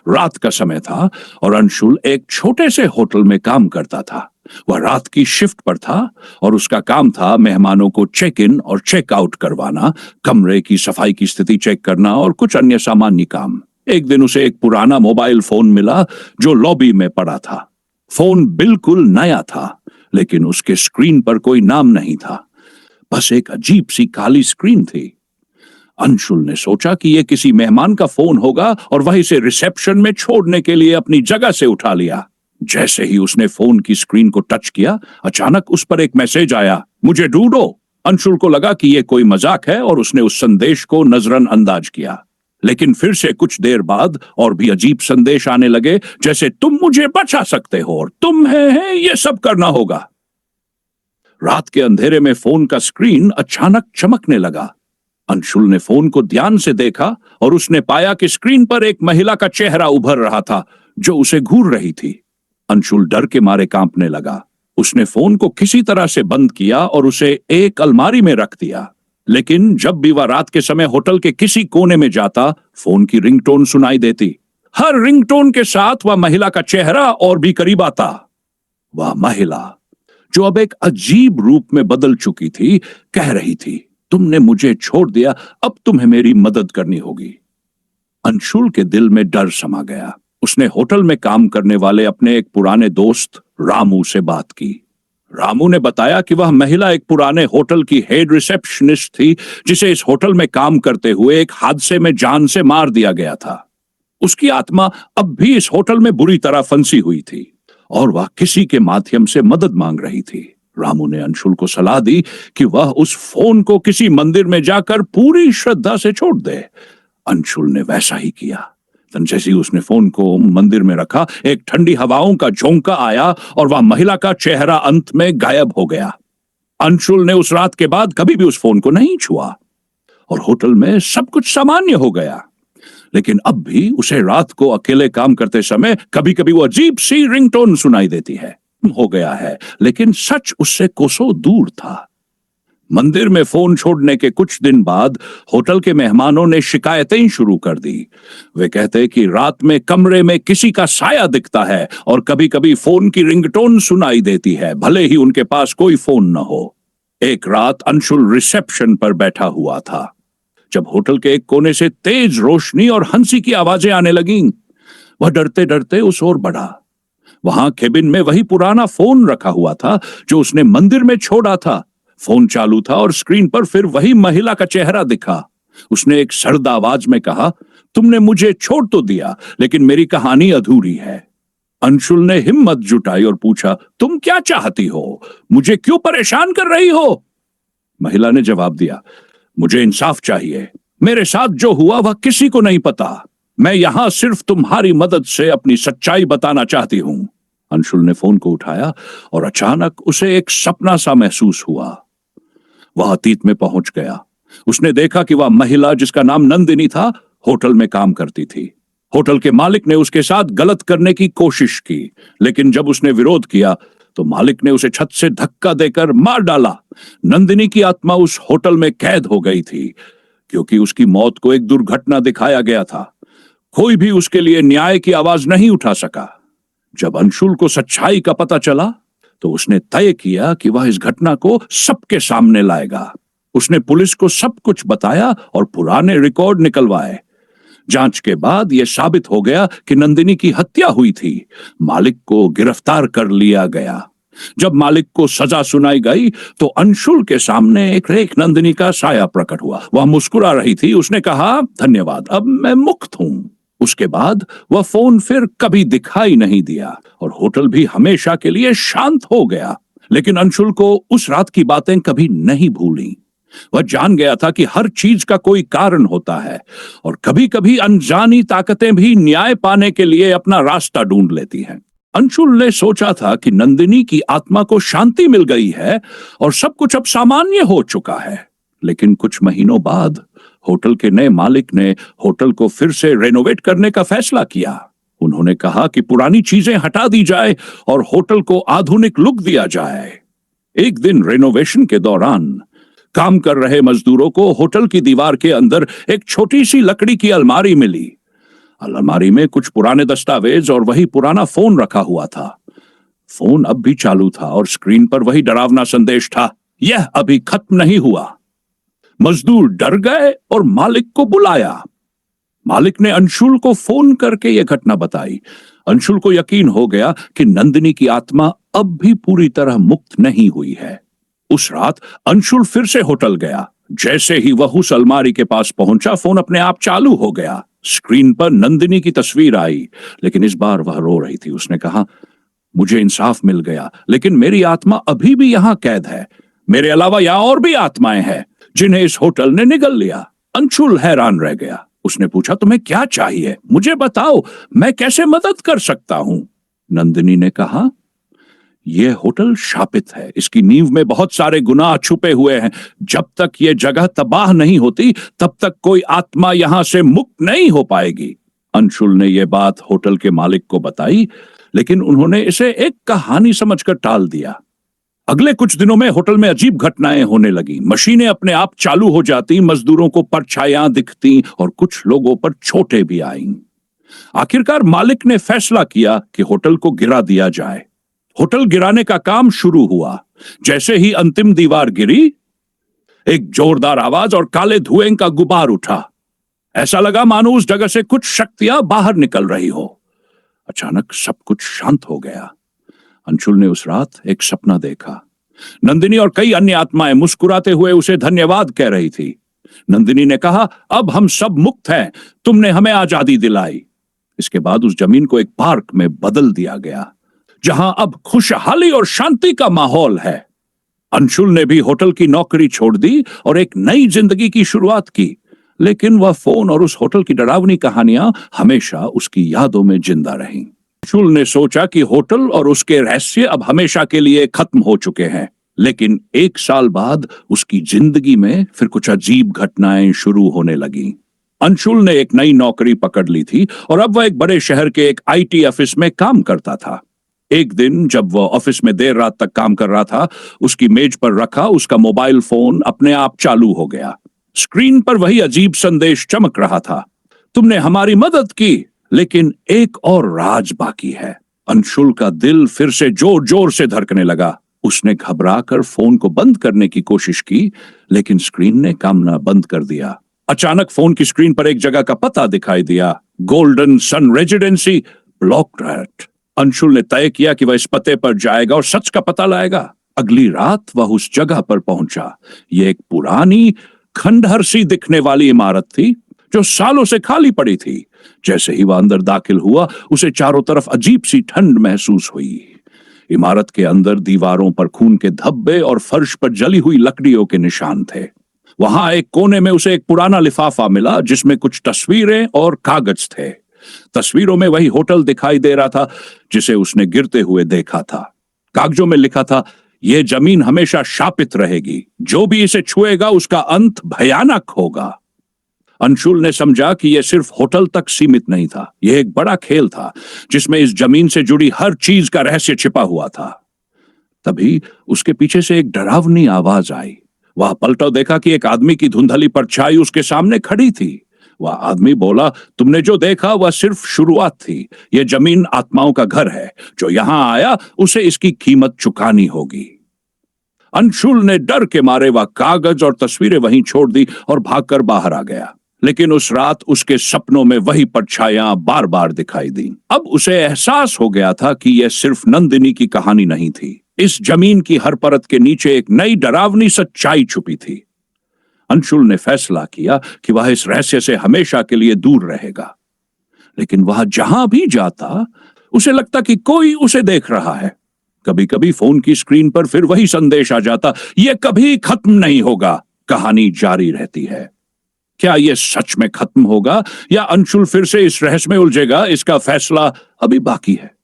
रात का समय था और अंशुल एक छोटे से होटल में काम करता था। वह रात की शिफ्ट पर था और उसका काम था मेहमानों को चेक इन और चेक आउट करवाना, कमरे की सफाई की स्थिति चेक करना और कुछ अन्य सामान्य काम। एक दिन उसे एक पुराना मोबाइल फोन मिला जो लॉबी में पड़ा था। फोन बिल्कुल नया था, लेकिन उसके स्क्रीन पर कोई नाम नहीं था, बस एक अजीब सी काली स्क्रीन थी। अंशुल ने सोचा कि यह किसी मेहमान का फोन होगा और वह इसे रिसेप्शन में छोड़ने के लिए अपनी जगह से उठा लिया। जैसे ही उसने फोन की स्क्रीन को टच किया, अचानक उस पर एक मैसेज आया, मुझे ढूंढो। अंशुल को लगा कि यह कोई मजाक है और उसने उस संदेश को नजरअंदाज किया। लेकिन फिर से कुछ देर बाद और भी अजीब संदेश आने लगे, जैसे तुम मुझे बचा सकते हो और तुम हैं ये सब करना होगा। रात के अंधेरे में फोन का स्क्रीन अचानक चमकने लगा। अंशुल ने फोन को ध्यान से देखा और उसने पाया कि स्क्रीन पर एक महिला का चेहरा उभर रहा था जो उसे घूर रही थी। अंशुल डर के मारे कांपने लगा। उसने फोन को किसी तरह से बंद किया और उसे एक अलमारी में रख दिया। लेकिन जब भी वह रात के समय होटल के किसी कोने में जाता, फोन की रिंगटोन सुनाई देती। हर रिंगटोन के साथ वह महिला का चेहरा और भी करीब आता। वह महिला, जो अब एक अजीब रूप में बदल चुकी थी, कह रही थी, तुमने मुझे छोड़ दिया, अब तुम्हें मेरी मदद करनी होगी। अंशुल के दिल में डर समा गया। उसने होटल में काम करने वाले अपने एक पुराने दोस्त रामू से बात की। रामू ने बताया कि वह महिला एक पुराने होटल की हेड रिसेप्शनिस्ट थी, जिसे इस होटल में काम करते हुए एक हादसे में जान से मार दिया गया था। उसकी आत्मा अब भी इस होटल में बुरी तरह फंसी हुई थी और वह किसी के माध्यम से मदद मांग रही थी। रामू ने अंशुल को सलाह दी कि वह उस फोन को किसी मंदिर में जाकर पूरी श्रद्धा से छोड़ दे। अंशुल ने वैसा ही किया। जैसे ही उसने फोन को मंदिर में रखा, एक ठंडी हवाओं का झोंका आया और वह महिला का चेहरा अंत में गायब हो गया। अंशुल ने उस रात के बाद कभी भी उस फोन को नहीं छुआ और होटल में सब कुछ सामान्य हो गया। लेकिन अब भी उसे रात को अकेले काम करते समय कभी कभी वो अजीब सी रिंगटोन सुनाई देती है। हो गया है, लेकिन सच उससे कोसों दूर था। मंदिर में फोन छोड़ने के कुछ दिन बाद होटल के मेहमानों ने शिकायतें शुरू कर दी। वे कहते कि रात में कमरे में किसी का साया दिखता है और कभी कभी फोन की रिंगटोन सुनाई देती है, भले ही उनके पास कोई फोन न हो। एक रात अंशुल रिसेप्शन पर बैठा हुआ था जब होटल के एक कोने से तेज रोशनी और हंसी की आवाजें आने लगीं। वह डरते डरते उस ओर बढ़ा। वहां केबिन में वही पुराना फोन रखा हुआ था जो उसने मंदिर में छोड़ा था। फोन चालू था और स्क्रीन पर फिर वही महिला का चेहरा दिखा। उसने एक सर्द आवाज में कहा, तुमने मुझे छोड़ तो दिया, लेकिन मेरी कहानी अधूरी है। अंशुल ने हिम्मत जुटाई और पूछा, तुम क्या चाहती हो? मुझे क्यों परेशान कर रही हो? महिला ने जवाब दिया, मुझे इंसाफ चाहिए। मेरे साथ जो हुआ वह किसी को नहीं पता। मैं यहां सिर्फ तुम्हारी मदद से अपनी सच्चाई बताना चाहती हूं। अंशुल ने फोन को उठाया और अचानक उसे एक सपना सा महसूस हुआ। वह अतीत में पहुंच गया। उसने देखा कि वह महिला, जिसका नाम नंदिनी था, होटल में काम करती थी। होटल के मालिक ने उसके साथ गलत करने की कोशिश की, लेकिन जब उसने विरोध किया तो मालिक ने उसे छत से धक्का देकर मार डाला। नंदिनी की आत्मा उस होटल में कैद हो गई थी क्योंकि उसकी मौत को एक दुर्घटना दिखाया गया था। कोई भी उसके लिए न्याय की आवाज नहीं उठा सका। जब अंशुल को सच्चाई का पता चला तो उसने तय किया कि वह इस घटना को सबके सामने लाएगा। उसने पुलिस को सब कुछ बताया और पुराने रिकॉर्ड निकलवाए। जांच के बाद यह साबित हो गया कि नंदिनी की हत्या हुई थी। मालिक को गिरफ्तार कर लिया गया। जब मालिक को सजा सुनाई गई तो अंशुल के सामने एक नंदिनी का साया प्रकट हुआ। वह मुस्कुरा रही थी। उसने कहा, धन्यवाद, अब मैं मुक्त हूं। उसके बाद वह फोन फिर कभी दिखाई नहीं दिया और होटल भी हमेशा के लिए शांत हो गया। लेकिन अंशुल को उस रात की बातें कभी नहीं भूली। वह जान गया था कि हर चीज का कोई कारण होता है और कभी कभी अनजानी ताकतें भी न्याय पाने के लिए अपना रास्ता ढूंढ लेती हैं। अंशुल ने सोचा था कि नंदिनी की आत्मा को शांति मिल गई है और सब कुछ अब सामान्य हो चुका है। लेकिन कुछ महीनों बाद होटल के नए मालिक ने होटल को फिर से रेनोवेट करने का फैसला किया। उन्होंने कहा कि पुरानी चीजें हटा दी जाए और होटल को आधुनिक लुक दिया जाए। एक दिन रेनोवेशन के दौरान काम कर रहे मजदूरों को होटल की दीवार के अंदर एक छोटी सी लकड़ी की अलमारी मिली। अलमारी में कुछ पुराने दस्तावेज और वही पुराना फोन रखा हुआ था। फोन अब भी चालू था और स्क्रीन पर वही डरावना संदेश था, यह अभी खत्म नहीं हुआ। मजदूर डर गए और मालिक को बुलाया। मालिक ने अंशुल को फोन करके यह घटना बताई। अंशुल को यकीन हो गया कि नंदिनी की आत्मा अब भी पूरी तरह मुक्त नहीं हुई है। उस रात अंशुल फिर से होटल गया। जैसे ही वह उस अलमारी के पास पहुंचा, फोन अपने आप चालू हो गया। स्क्रीन पर नंदिनी की तस्वीर आई, लेकिन इस बार वह रो रही थी। उसने कहा, मुझे इंसाफ मिल गया, लेकिन मेरी आत्मा अभी भी यहां कैद है। मेरे अलावा यहां और भी आत्माएं हैं जिन्हें इस होटल ने निगल लिया। अंशुल हैरान रह गया। उसने पूछा, तुम्हें क्या चाहिए? मुझे बताओ, मैं कैसे मदद कर सकता हूं? नंदिनी ने कहा, यह होटल शापित है। इसकी नींव में बहुत सारे गुनाह छुपे हुए हैं। जब तक यह जगह तबाह नहीं होती, तब तक कोई आत्मा यहां से मुक्त नहीं हो पाएगी। अंशुल ने यह बात होटल के मालिक को बताई, लेकिन उन्होंने इसे एक कहानी समझकर टाल दिया। अगले कुछ दिनों में होटल में अजीब घटनाएं होने लगी। मशीनें अपने आप चालू हो जाती, मजदूरों को परछाइयां दिखती और कुछ लोगों पर चोटें भी आईं। आखिरकार मालिक ने फैसला किया कि होटल को गिरा दिया जाए। होटल गिराने का काम शुरू हुआ। जैसे ही अंतिम दीवार गिरी, एक जोरदार आवाज और काले धुएं का गुबार उठा। ऐसा लगा मानो उस जगह से कुछ शक्तियां बाहर निकल रही हो। अचानक सब कुछ शांत हो गया। अंशुल ने उस रात एक सपना देखा। नंदिनी और कई अन्य आत्माएं मुस्कुराते हुए उसे धन्यवाद कह रही थी। नंदिनी ने कहा, अब हम सब मुक्त हैं, तुमने हमें आजादी दिलाई। इसके बाद उस जमीन को एक पार्क में बदल दिया गया, जहां अब खुशहाली और शांति का माहौल है। अंशुल ने भी होटल की नौकरी छोड़ दी और एक नई जिंदगी की शुरुआत की, लेकिन वह फोन और उस होटल की डरावनी कहानियां हमेशा उसकी यादों में जिंदा रहीं। अंशुल ने सोचा कि होटल और उसके रहस्य अब हमेशा के लिए खत्म हो चुके हैं, लेकिन एक साल बाद उसकी जिंदगी में फिर कुछ अजीब घटनाएं शुरू होने लगी। अंशुल ने एक नई नौकरी पकड़ ली थी और अब वह एक बड़े शहर के एक आईटी ऑफिस में काम करता था। एक दिन जब वह ऑफिस में देर रात तक काम कर रहा था, उसकी मेज पर रखा उसका मोबाइल फोन अपने आप चालू हो गया। स्क्रीन पर वही अजीब संदेश चमक रहा था, तुमने हमारी मदद की, लेकिन एक और राज बाकी है। अंशुल का दिल फिर से जोर जोर से धड़कने लगा। उसने घबराकर फोन को बंद करने की कोशिश की, लेकिन स्क्रीन ने काम ना बंद कर दिया। अचानक फोन की स्क्रीन पर एक जगह का पता दिखाई दिया, गोल्डन सन रेजिडेंसी, ब्लॉक रैट। अंशुल ने तय किया कि वह इस पते पर जाएगा और सच का पता लाएगा। अगली रात वह उस जगह पर पहुंचा। यह एक पुरानी खंडहर सी दिखने वाली इमारत थी, जो सालों से खाली पड़ी थी। जैसे ही वह अंदर दाखिल हुआ, उसे चारों तरफ अजीब सी ठंड महसूस हुई। इमारत के अंदर दीवारों पर खून के धब्बे और फर्श पर जली हुई लकड़ियों के निशान थे। वहां एक कोने में उसे एक पुराना लिफाफा मिला, जिसमें कुछ तस्वीरें और कागज थे। तस्वीरों में वही होटल दिखाई दे रहा था जिसे उसने गिरते हुए देखा था। कागजों में लिखा था, यह जमीन हमेशा शापित रहेगी, जो भी इसे छुएगा उसका अंत भयानक होगा। अंशुल ने समझा कि यह सिर्फ होटल तक सीमित नहीं था, यह एक बड़ा खेल था जिसमें इस जमीन से जुड़ी हर चीज का रहस्य छिपा हुआ था। तभी उसके पीछे से एक डरावनी आवाज आई। वह पलटा देखा कि एक आदमी की धुंधली परछाई उसके सामने खड़ी थी। वह आदमी बोला, तुमने जो देखा वह सिर्फ शुरुआत थी। यह जमीन आत्माओं का घर है। जो यहां आया उसे इसकी कीमत चुकानी होगी। अंशुल ने डर के मारे वह कागज और तस्वीरें वहीं छोड़ दी और भागकर बाहर आ गया। लेकिन उस रात उसके सपनों में वही परछाइयां बार बार दिखाई दी। अब उसे एहसास हो गया था कि यह सिर्फ नंदिनी की कहानी नहीं थी। इस जमीन की हर परत के नीचे एक नई डरावनी सच्चाई छुपी थी। अंशुल ने फैसला किया कि वह इस रहस्य से हमेशा के लिए दूर रहेगा। लेकिन वह जहां भी जाता, उसे लगता कि कोई उसे देख रहा है। कभी कभी फोन की स्क्रीन पर फिर वही संदेश आ जाता, यह कभी खत्म नहीं होगा, कहानी जारी रहती है। क्या यह सच में खत्म होगा या अंशुल फिर से इस रहस्य में उलझेगा? इसका फैसला अभी बाकी है।